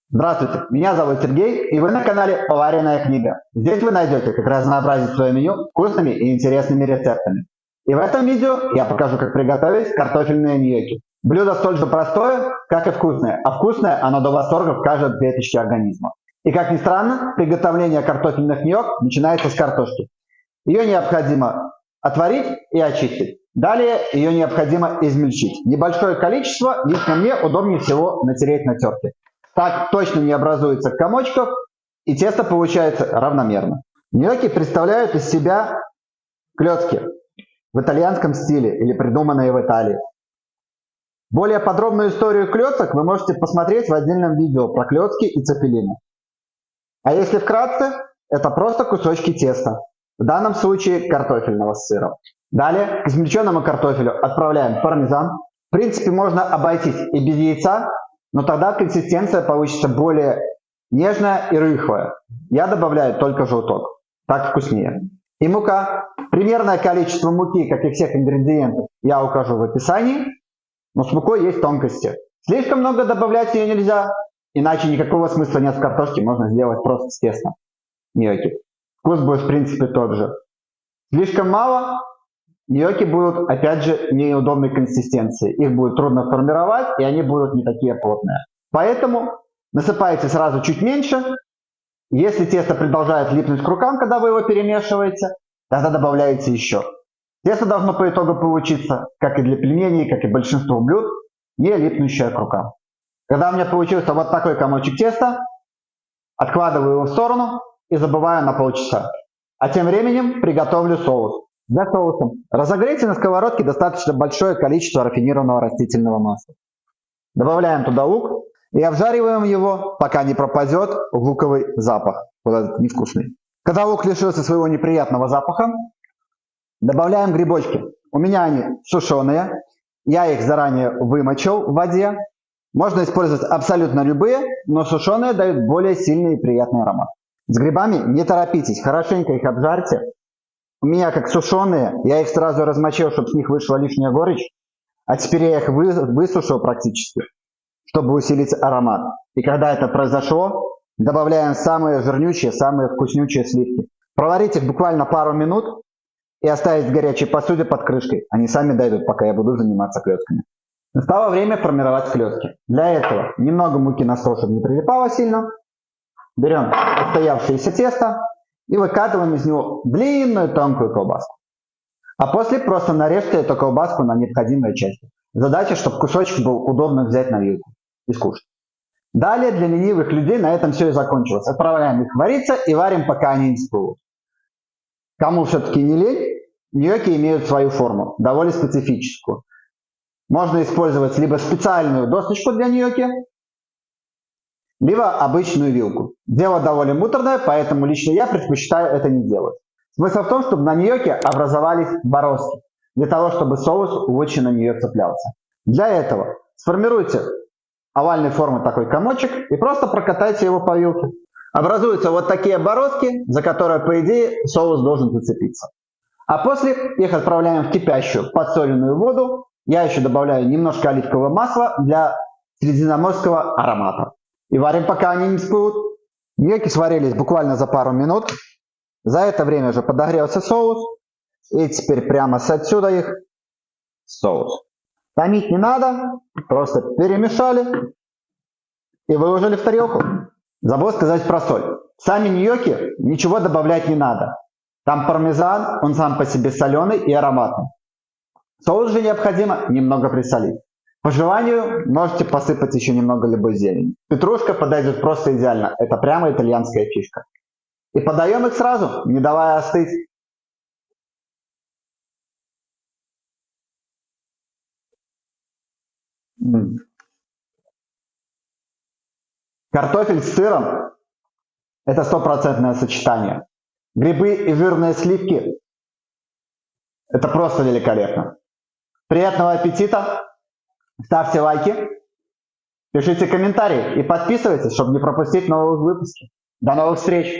Здравствуйте, меня зовут Сергей, и вы на канале Поваренная книга. Здесь вы найдете, как разнообразить свое меню вкусными и интересными рецептами. И в этом видео я покажу, как приготовить картофельные ньокки. Блюдо столь же простое, как и вкусное, а вкусное оно до восторга в каждой клеточке организма. И как ни странно, приготовление картофельных ньокк начинается с картошки. Ее необходимо отварить и очистить. Далее ее необходимо измельчить. Небольшое количество, лично мне удобнее всего натереть на терке. Так точно не образуется комочков, и тесто получается равномерно. Ньокки представляют из себя клёцки в итальянском стиле или придуманные в Италии. Более подробную историю клёцок вы можете посмотреть в отдельном видео про клёцки и цеппелины. А если вкратце, это просто кусочки теста. В данном случае картофельного с сыром. Далее к измельченному картофелю отправляем пармезан. В принципе, можно обойтись и без яйца, но тогда консистенция получится более нежная и рыхлая. Я добавляю только желток. Так вкуснее. И мука. Примерное количество муки, как и всех ингредиентов, я укажу в описании. Но с мукой есть тонкости. Слишком много добавлять ее нельзя, иначе никакого смысла нет в картошке, можно сделать просто с тестом ньокки. Вкус будет в принципе тот же. Слишком мало, ньокки будут опять же неудобной консистенции. Их будет трудно формировать, и они будут не такие плотные. Поэтому насыпайте сразу чуть меньше. Если тесто продолжает липнуть к рукам, когда вы его перемешиваете, тогда добавляете еще. Тесто должно по итогу получиться, как и для пельменей, как и большинство блюд, не липнущее к рукам. Когда у меня получился вот такой комочек теста, откладываю его в сторону и забываю на полчаса. А тем временем приготовлю соус. Для соуса разогрейте на сковородке достаточно большое количество рафинированного растительного масла. Добавляем туда лук и обжариваем его, пока не пропадет луковый запах, вот этот невкусный. Когда лук лишился своего неприятного запаха, добавляем грибочки. У меня они сушеные, я их заранее вымочил в воде. Можно использовать абсолютно любые, но сушеные дают более сильный и приятный аромат. С грибами не торопитесь, хорошенько их обжарьте. У меня как сушеные, я их сразу размочил, чтобы с них вышла лишняя горечь. А теперь я их высушил практически, чтобы усилить аромат. И когда это произошло, добавляем самые жирнючие, самые вкуснючие сливки. Проварить их буквально пару минут и оставить в горячей посуде под крышкой. Они сами дойдут, пока я буду заниматься клетками. Настало время формировать клетки. Для этого немного муки на стол, чтобы не прилипало сильно. Берем отстоявшееся тесто и выкатываем из него длинную тонкую колбаску. А после просто нарежьте эту колбаску на необходимые части. Задача, чтобы кусочек был удобно взять на вилку и скушать. Далее для ленивых людей на этом все и закончилось. Отправляем их вариться и варим, пока они не всплывут. Кому все-таки не лень, ньокки имеют свою форму, довольно специфическую. Можно использовать либо специальную досочку для ньокки, либо обычную вилку. Дело довольно муторное, поэтому лично я предпочитаю это не делать. Смысл в том, чтобы на ньокки образовались бороздки, для того, чтобы соус лучше на нее цеплялся. Для этого сформируйте овальной формы такой комочек и просто прокатайте его по вилке. Образуются вот такие бороздки, за которые, по идее, соус должен зацепиться. А после их отправляем в кипящую подсоленную воду. Я еще добавляю немножко оливкового масла для средиземноморского аромата. И варим, пока они не всплывут. Ньокки сварились буквально за пару минут. За это время уже подогрелся соус. И теперь прямо с отсюда их соус. Томить не надо. Просто перемешали и выложили в тарелку. Забыл сказать про соль. Сами ньокки ничего добавлять не надо. Там пармезан, он сам по себе соленый и ароматный. Соус же необходимо немного присолить. По желанию можете посыпать еще немного любой зелени. Петрушка подойдет просто идеально. Это прямо итальянская фишка. И подаем их сразу, не давая остыть. Картофель с сыром – это стопроцентное сочетание. Грибы и жирные сливки – это просто великолепно. Приятного аппетита! Ставьте лайки, пишите комментарии и подписывайтесь, чтобы не пропустить новые выпуски. До новых встреч!